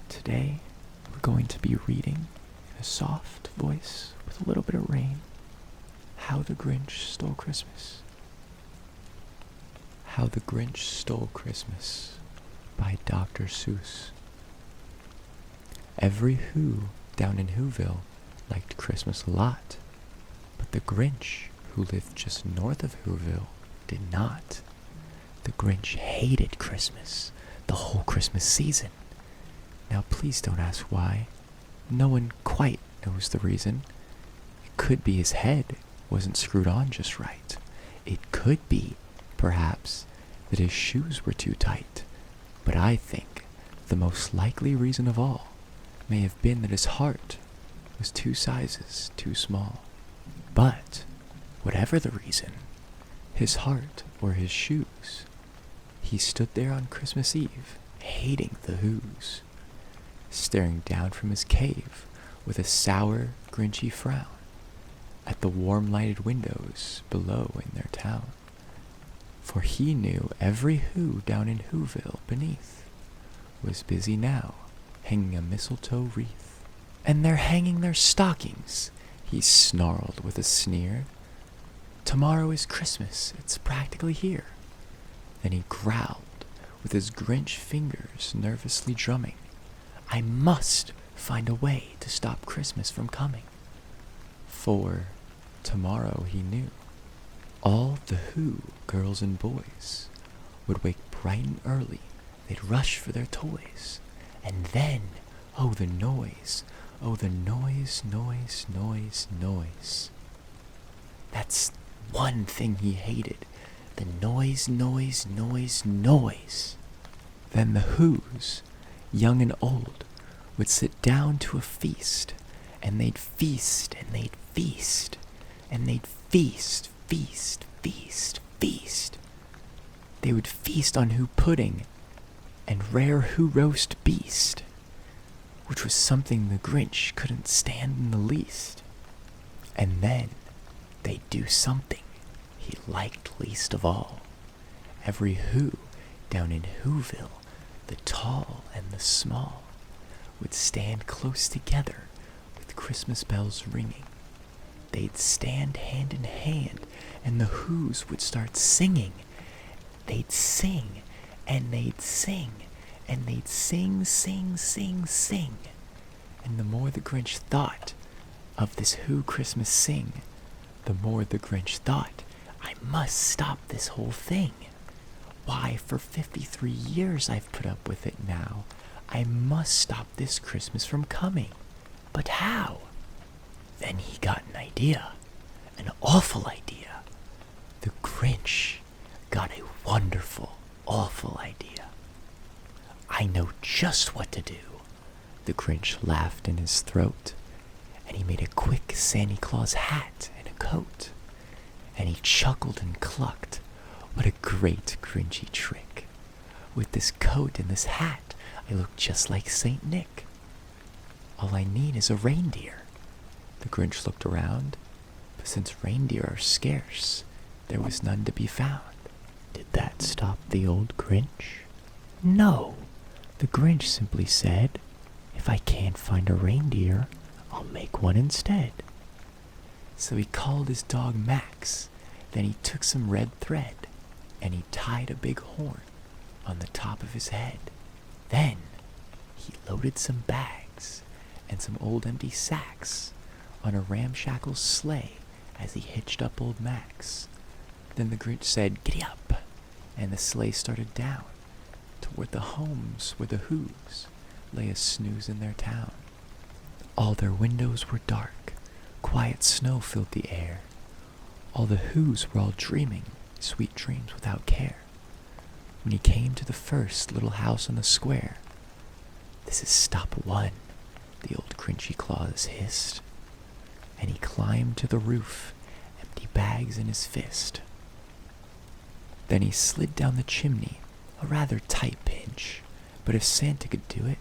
Today, we're going to be reading in a soft voice with a little bit of rain, How the Grinch Stole Christmas. How the Grinch Stole Christmas by Dr. Seuss. Every Who down in Whoville liked Christmas a lot, but the Grinch, who lived just north of Whoville, did not. The Grinch hated Christmas, the whole Christmas season. Now please don't ask why. No one quite knows the reason. It could be his head wasn't screwed on just right. It could be, perhaps, that his shoes were too tight. But I think the most likely reason of all may have been that his heart was 2 sizes too small. But, whatever the reason, his heart or his shoes, he stood there on Christmas Eve, hating the Whos, staring down from his cave with a sour, Grinchy frown at the warm lighted windows below in their town. For he knew every Who down in Whoville beneath was busy now hanging a mistletoe wreath. And they're hanging their stockings, he snarled with a sneer. Tomorrow is Christmas, it's practically here. Then he growled with his Grinch fingers nervously drumming. I must find a way to stop Christmas from coming. For tomorrow, he knew, all the Who girls and boys would wake bright and early. They'd rush for their toys. And then, oh the noise, noise, noise. That's one thing he hated, the noise. Then the Whos, young and old, would sit down to a feast, and they'd feast, and they'd feast, and they'd feast. They would feast on Who pudding and rare Who roast beast, which was something the Grinch couldn't stand in the least. And then they'd do something he liked least of all. Every Who down in Whoville, the tall and the small, would stand close together with Christmas bells ringing. They'd stand hand in hand, and the Whos would start singing. They'd sing, and they'd sing, and they'd sing. And the more the Grinch thought of this Who Christmas sing, the more the Grinch thought, I must stop this whole thing. Why, for 53 years I've put up with it now. I must stop this Christmas from coming. But how? Then he got an idea. An awful idea. The Grinch got a wonderful, awful idea. I know just what to do. The Grinch laughed in his throat, and he made a quick Santa Claus hat and a coat. And he chuckled and clucked. What a great Grinchy trick. With this coat and this hat, I look just like Saint Nick. All I need is a reindeer. The Grinch looked around, but since reindeer are scarce, there was none to be found. Did that stop the old Grinch? No. The Grinch simply said, if I can't find a reindeer, I'll make one instead. So he called his dog Max. Then he took some red thread, and he tied a big horn on the top of his head. Then he loaded some bags and some old empty sacks on a ramshackle sleigh as he hitched up old Max. Then the Grinch said, giddy up, and the sleigh started down toward the homes where the Whos lay a snooze in their town. All their windows were dark, quiet snow filled the air. All the Whos were all dreaming sweet dreams without care. When he came to the first little house on the square, this is stop 1, the old Grinchy Claus hissed. And he climbed to the roof, empty bags in his fist. Then he slid down the chimney, a rather tight pinch, but if Santa could do it,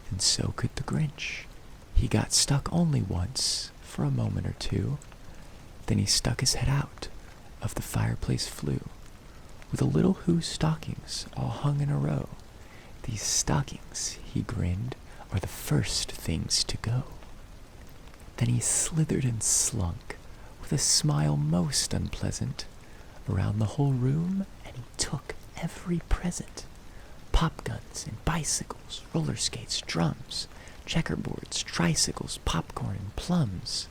then so could the Grinch. He got stuck only once, for a moment or two. Then he stuck his head out of the fireplace flue, with a little Who stockings all hung in a row. These stockings, he grinned, are the first things to go. Then he slithered and slunk, with a smile most unpleasant, around the whole room, and he took every present. Pop guns and bicycles, roller skates, drums, checkerboards, tricycles, popcorn and plums,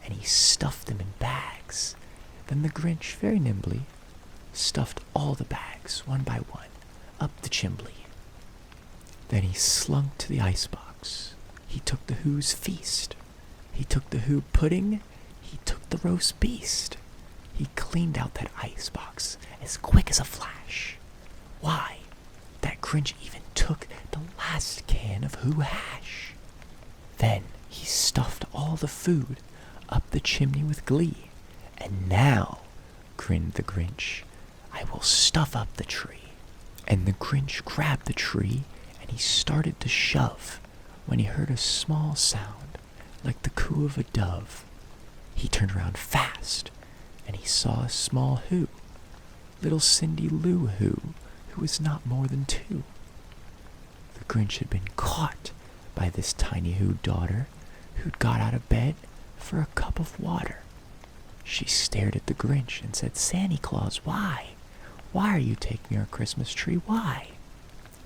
and he stuffed them in bags. Then the Grinch, very nimbly, stuffed all the bags, one by one, up the chimbley. Then he slunk to the icebox. He took the Who's feast. He took the Who pudding. He took the roast beast. He cleaned out that icebox as quick as a flash. Why, that Grinch even took the last can of Who hash. Then he stuffed all the food up the chimney with glee. And now, grinned the Grinch, I will stuff up the tree. And the Grinch grabbed the tree and he started to shove when he heard a small sound like the coo of a dove. He turned around fast and he saw a small Who, little Cindy Lou Who was not more than 2. The Grinch had been caught by this tiny Who daughter who'd got out of bed for a cup of water. She stared at the Grinch and said, Santa Claus, why? Why are you taking our Christmas tree? Why?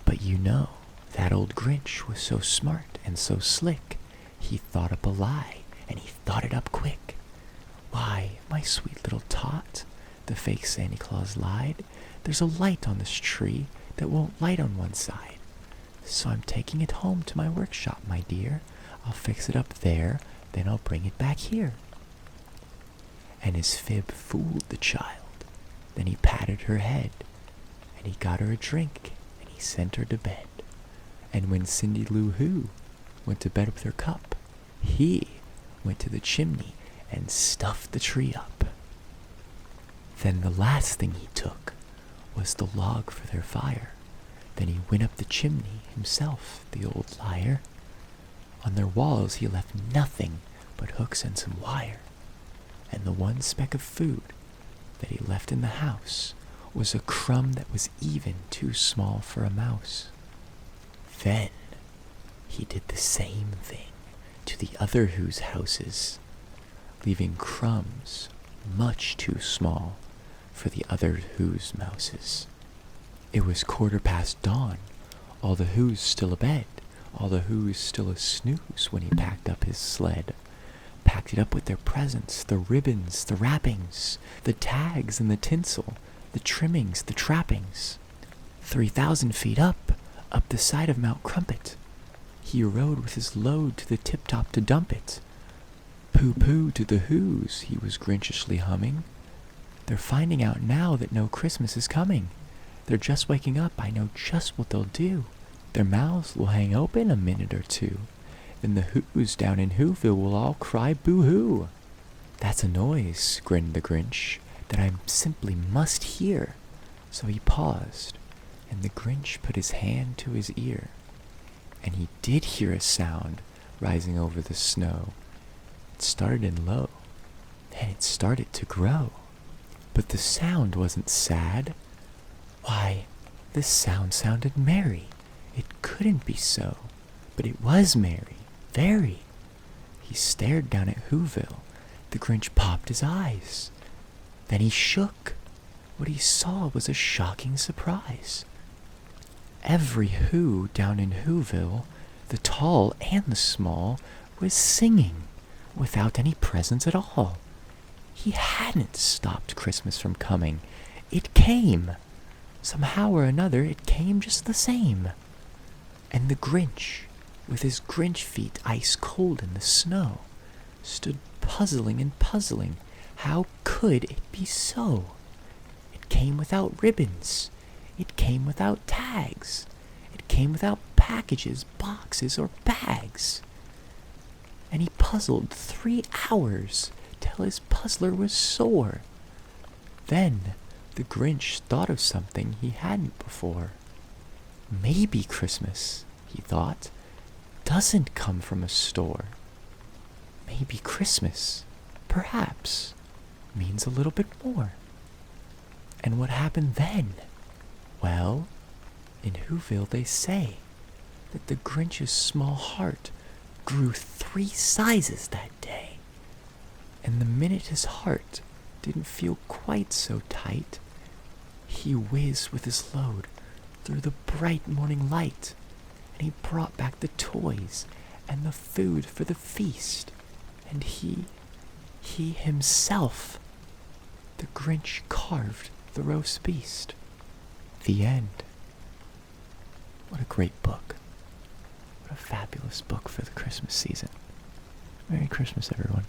But you know, that old Grinch was so smart and so slick, he thought up a lie, and he thought it up quick. Why, my sweet little tot, the fake Santa Claus lied, there's a light on this tree that won't light on one side. So I'm taking it home to my workshop, my dear. I'll fix it up there, then I'll bring it back here. And his fib fooled the child. Then he patted her head, and he got her a drink, and he sent her to bed. And when Cindy Lou Who went to bed with her cup, he went to the chimney and stuffed the tree up. Then the last thing he took was the log for their fire. Then he went up the chimney himself, the old liar. On their walls he left nothing but hooks and some wire. And the one speck of food that he left in the house was a crumb that was even too small for a mouse. Then he did the same thing to the other Who's houses, leaving crumbs much too small for the other Who's mouses. It was 1/4 dawn, all the Who's still abed, all the Who's still a snooze when he packed up his sled. Packed it up with their presents, the ribbons, the wrappings, the tags and the tinsel, the trimmings, the trappings. 3,000 feet up the side of Mount Crumpet, he rode with his load to the tip-top to dump it. Pooh-pooh to the Who's, he was grinchishly humming. They're finding out now that no Christmas is coming. They're just waking up, I know just what they'll do. Their mouths will hang open a minute or two. Then the Who's down in Whoville will all cry boo-hoo. That's a noise, grinned the Grinch, that I simply must hear. So he paused, and the Grinch put his hand to his ear. And he did hear a sound rising over the snow. It started in low, then it started to grow. But the sound wasn't sad. Why, the sound sounded merry. It couldn't be so, but it was merry. Very. He stared down at Whoville. The Grinch popped his eyes. Then he shook. What he saw was a shocking surprise. Every Who down in Whoville, the tall and the small, was singing without any presents at all. He hadn't stopped Christmas from coming. It came. Somehow or another, it came just the same. And the Grinch, with his Grinch feet ice cold in the snow, stood puzzling and puzzling. How could it be so? It came without ribbons. It came without tags. It came without packages, boxes, or bags. And he puzzled 3 hours till his puzzler was sore. Then the Grinch thought of something he hadn't before. Maybe Christmas, he thought, doesn't come from a store. Maybe Christmas, perhaps, means a little bit more. And what happened then? Well, in Whoville they say that the Grinch's small heart grew 3 sizes that day. And the minute his heart didn't feel quite so tight, he whizzed with his load through the bright morning light, and he brought back the toys and the food for the feast. And he himself, the Grinch, carved the roast beast. The end. What a great book. What a fabulous book for the Christmas season. Merry Christmas, everyone.